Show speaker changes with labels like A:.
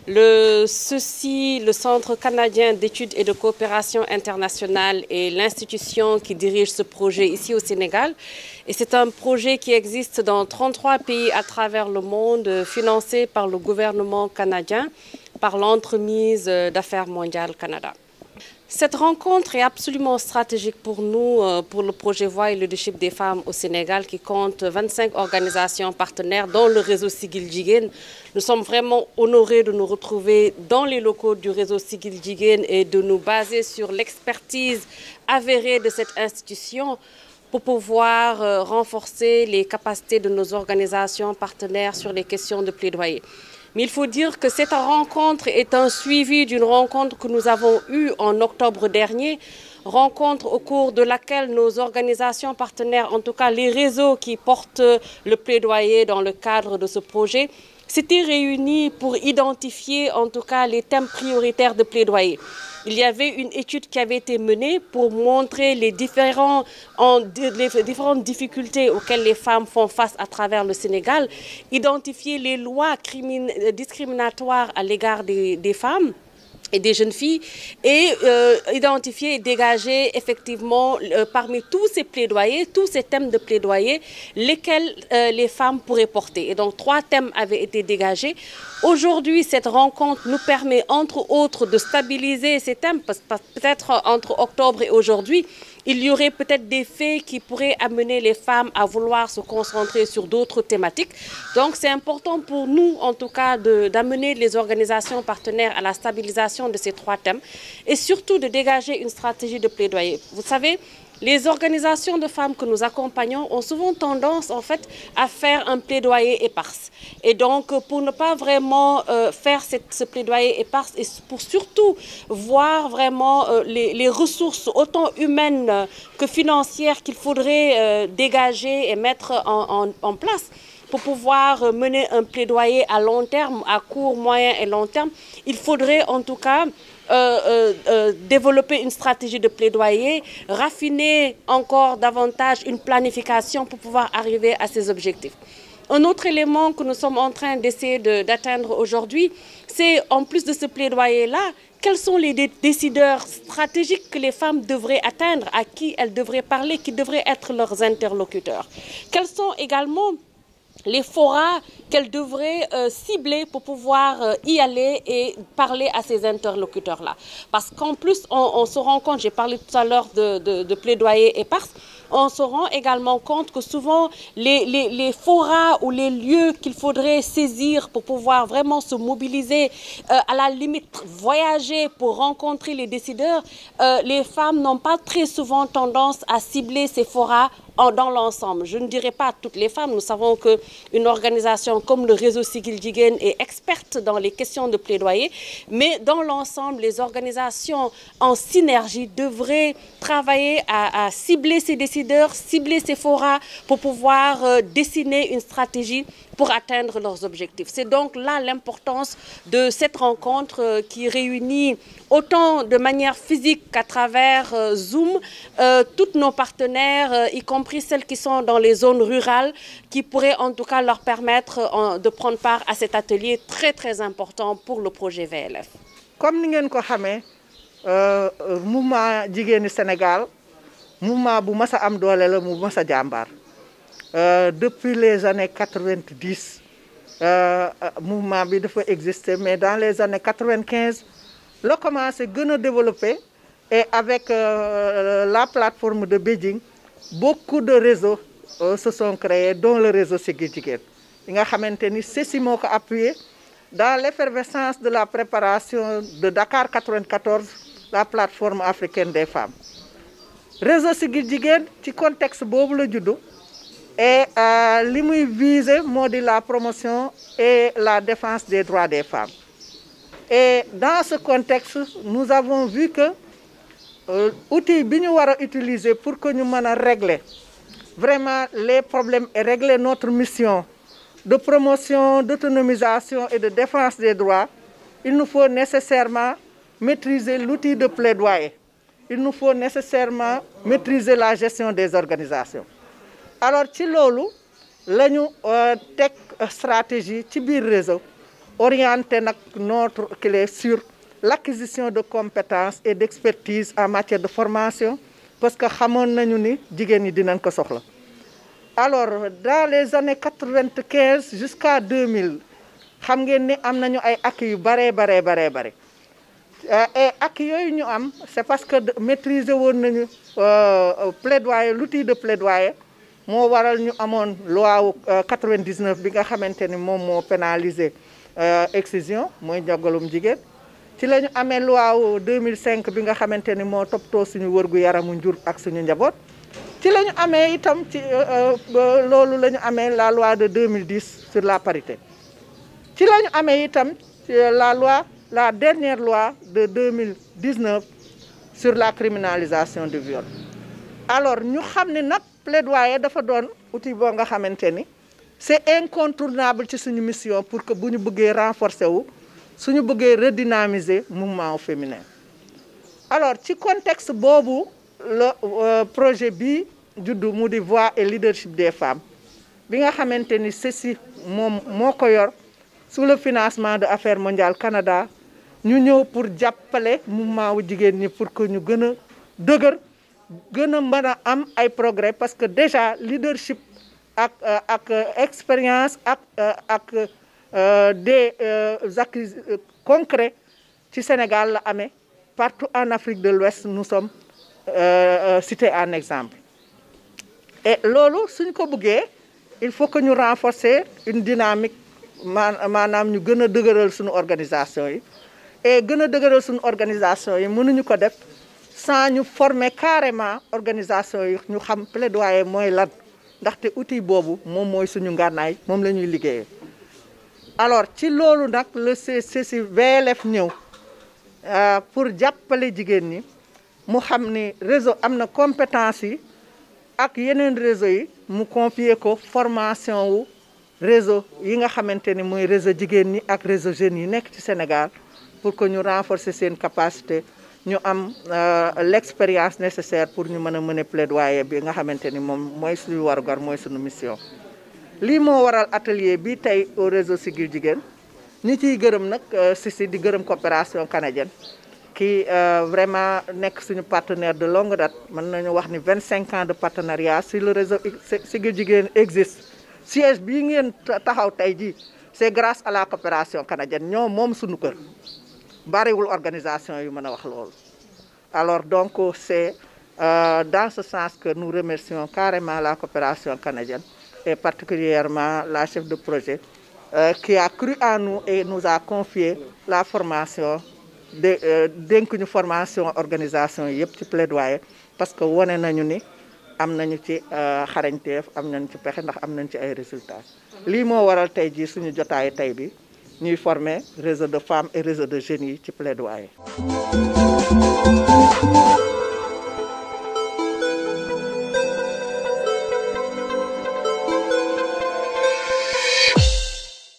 A: Le Centre canadien d'études et de coopération internationale est l'institution qui dirige ce projet ici au Sénégal. Et c'est un projet qui existe dans 33 pays à travers le monde, financé par le gouvernement canadien, par l'entremise d'Affaires mondiales Canada. Cette rencontre est absolument stratégique pour nous, pour le projet Voix et Leadership des femmes au Sénégal, qui compte 25 organisations partenaires, dont le réseau Siggil Jigéen. Nous sommes vraiment honorés de nous retrouver dans les locaux du réseau Siggil Jigéen et de nous baser sur l'expertise avérée de cette institution pour pouvoir renforcer les capacités de nos organisations partenaires sur les questions de plaidoyer. Mais il faut dire que cette rencontre est un suivi d'une rencontre que nous avons eue en octobre dernier, rencontre au cours de laquelle nos organisations partenaires, en tout cas les réseaux qui portent le plaidoyer dans le cadre de ce projet, s'étaient réunis pour identifier en tout cas les thèmes prioritaires de plaidoyer. Il y avait une étude qui avait été menée pour montrer les différentes difficultés auxquelles les femmes font face à travers le Sénégal, identifier les lois discriminatoires à l'égard des femmes et des jeunes filles et identifier et dégager effectivement parmi tous ces plaidoyers, tous ces thèmes de plaidoyer, lesquels les femmes pourraient porter. Et donc 3 thèmes avaient été dégagés. Aujourd'hui, cette rencontre nous permet entre autres de stabiliser ces thèmes, parce que peut-être entre octobre et aujourd'hui, il y aurait peut-être des faits qui pourraient amener les femmes à vouloir se concentrer sur d'autres thématiques. Donc c'est important pour nous, en tout cas, d'amener les organisations partenaires à la stabilisation de ces 3 thèmes et surtout de dégager une stratégie de plaidoyer. Vous savez, les organisations de femmes que nous accompagnons ont souvent tendance en fait à faire un plaidoyer éparse. Et donc pour ne pas vraiment faire ce plaidoyer éparse et pour surtout voir vraiment les ressources autant humaines que financières qu'il faudrait dégager et mettre en place pour pouvoir mener un plaidoyer à long terme, à court, moyen et long terme, il faudrait en tout cas développer une stratégie de plaidoyer, raffiner encore davantage une planification pour pouvoir arriver à ces objectifs. Un autre élément que nous sommes en train d'essayer d'atteindre aujourd'hui, c'est en plus de ce plaidoyer-là, quels sont les décideurs stratégiques que les femmes devraient atteindre, à qui elles devraient parler, qui devraient être leurs interlocuteurs. Quels sont également les forats qu'elles devraient cibler pour pouvoir y aller et parler à ces interlocuteurs-là. Parce qu'en plus, on se rend compte, j'ai parlé tout à l'heure de plaidoyer éparse, on se rend également compte que souvent les forats ou les lieux qu'il faudrait saisir pour pouvoir vraiment se mobiliser, à la limite voyager pour rencontrer les décideurs, les femmes n'ont pas très souvent tendance à cibler ces forats dans l'ensemble. Je ne dirais pas toutes les femmes, nous savons qu'une organisation comme le réseau Siggil Jigéen est experte dans les questions de plaidoyer, mais dans l'ensemble, les organisations en synergie devraient travailler à cibler ces décideurs, cibler ces forats pour pouvoir dessiner une stratégie pour atteindre leurs objectifs. C'est donc là l'importance de cette rencontre qui réunit autant de manière physique qu'à travers Zoom, toutes nos partenaires, y compris celles qui sont dans les zones rurales, qui pourraient en tout cas leur permettre de prendre part à cet atelier très important pour le projet VLF.
B: Comme nous le savons, le mouvement Jigéenu Sénégal, mouvement bu mas a am doole la mu mas a jàmbaar. Depuis les années 90, mouvement bi dafa exister, mais dans les années 95, il a commencé à développer et avec la plateforme de Beijing, beaucoup de réseaux se sont créés, dont le réseau Siggil Jigéen. Il a appuyé dans l'effervescence de la préparation de Dakar 94, la plateforme africaine des femmes. Réseau Siggil Jigéen, dans le contexte boobu la juddu et li muy viser la promotion et la défense des droits des femmes. Et dans ce contexte, nous avons vu que l'outil que nous devons utiliser pour que nous puissions régler vraiment les problèmes et régler notre mission de promotion, d'autonomisation et de défense des droits, il nous faut nécessairement maîtriser l'outil de plaidoyer. il nous faut nécessairement maîtriser la gestion des organisations. Alors ci loolu la ñu teg stratégie ci biir réseau orienté nag notre clé sur l'acquisition de compétences et d'expertise en matière de formation parce que xamoon nañu ni jigéen ñi dinañ ko soxla. Alors dans les années 95 jusqu'à 2000 xam ngeen ni am nañu ay acquis yu bare. Et acquis yooyu ñu am c'est parce que maîtriser woon nañu plaidoyer l'outil de plaidoyer moo waral ñu amoon loi wu 99 bi nga xamante ni moom moo pénaliser excision mooy njàngalum jigéen. ci la ñu amee loi wu 2005 bi nga xamante ni moo toppatoo suñu wërgu yaramu njur ak suñu njaboot. ci la ñu amee itam ci loolu la ñu amee la loi de 2010 sur la parité. ci la ñu amee itam la dernière loi de 2019 sur la criminalisation du viol. Alors ñu xam ne nag plaidoyer dafa doon outil boo nga xamante ni c'est incontournable ci suñu mission pour que bu ñu bëggee renforcer wu suñu bëggee redynamiser mouvement féminin. Alors ci contexte boobu le projet bi juddu mu di voix et leadership des femmes bi nga xamante ni ceci moom moo ko yor sous le financement de Affaires mondiales Canada ñu ñëw pour jàppale mouvement wu jigéen ñi pour que ñu gën a dëgër gën a mën a am ay progrès parce que déjà leadership ak expérience ak des acquis concrets ci Sénégal la amee partout en Afrique de l'Ouest nous sommes cités en exemple. Et loolu suñ ko bëggee il faut que ñu renforcer une dynamique maanaam ñu gën a dëgëral suñu organisation yi et gën a dëgëral suñu organisation yi mënuñu ko def sans ñu former carrément organisation yi ñu xam plaidoyer mooy lan ndaxte outil boobu moom mooy suñu ngànnaay moom la ñuy liggéeyee. Alors ci loolu nag le CECI VLF ñëw pour jàppale jigéen ñi mu xam ni réseau am na compétence yi ak yeneen réseau yi mu confier ko formation wu réseau yi nga xamante ni mooy réseau jigéen ñi ak réseau jeunes yi nekk ci Sénégal pour que ñu renforcer seen capacité ñu am l'expérience nécessaire pour ñu mën a mener plaidoyer bi nga xamante ni moom mooy suñu warugar mooy suñu mission. lii moo waral atelier bi tey au réseau Siggil Jigéen ñi ciy gërëm nag si di gërëm coopération canadienne qui vraiment nekk suñu partenaire de longue date mën nañu wax ni 25 ans de partenariat si le réseau Siggil Jigéen existe. Siège bii ngeen taxaw tey jii c'est grâce à la coopération canadienne ñoom moom suñu kër bariwul organisation yu mën a wax loolu. Alors donc c'est dans ce sens que nous remercions carrément la coopération canadienne et particulièrement la chef de projet qui a cru en nous et nous a confié la formation dénk ñu formation organisation yëpp ci plaidoyer parce que wane nañu ni am nañu ci xarañteef am nañu ci pexe ndax am nañu ci ay résultats. lii moo waral tey jii suñu jotaayu tey bi ñuy former réseau de femmes et réseau de jeunes yi ci plaidoyer.